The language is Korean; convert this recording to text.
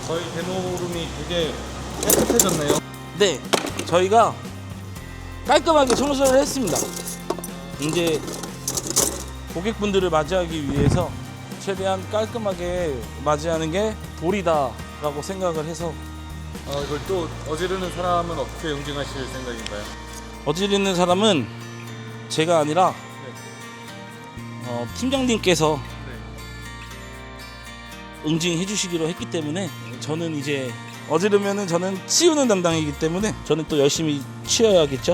저희 데모룸이 되게 깨끗해졌네요. 네, 저희가 깔끔하게 청소를 했습니다. 이제 고객분들을 맞이하기 위해서 최대한 깔끔하게 맞이하는 게 도리다라고 생각을 해서 이걸 또 어지르는 사람은 어떻게 응징하실 생각인가요? 어지르는 사람은 제가 아니라 팀장님께서 응징해 주시기로 했기 때문에 저는 이제 어지르면은 저는 치우는 담당이기 때문에 저는 또 열심히 치워야겠죠.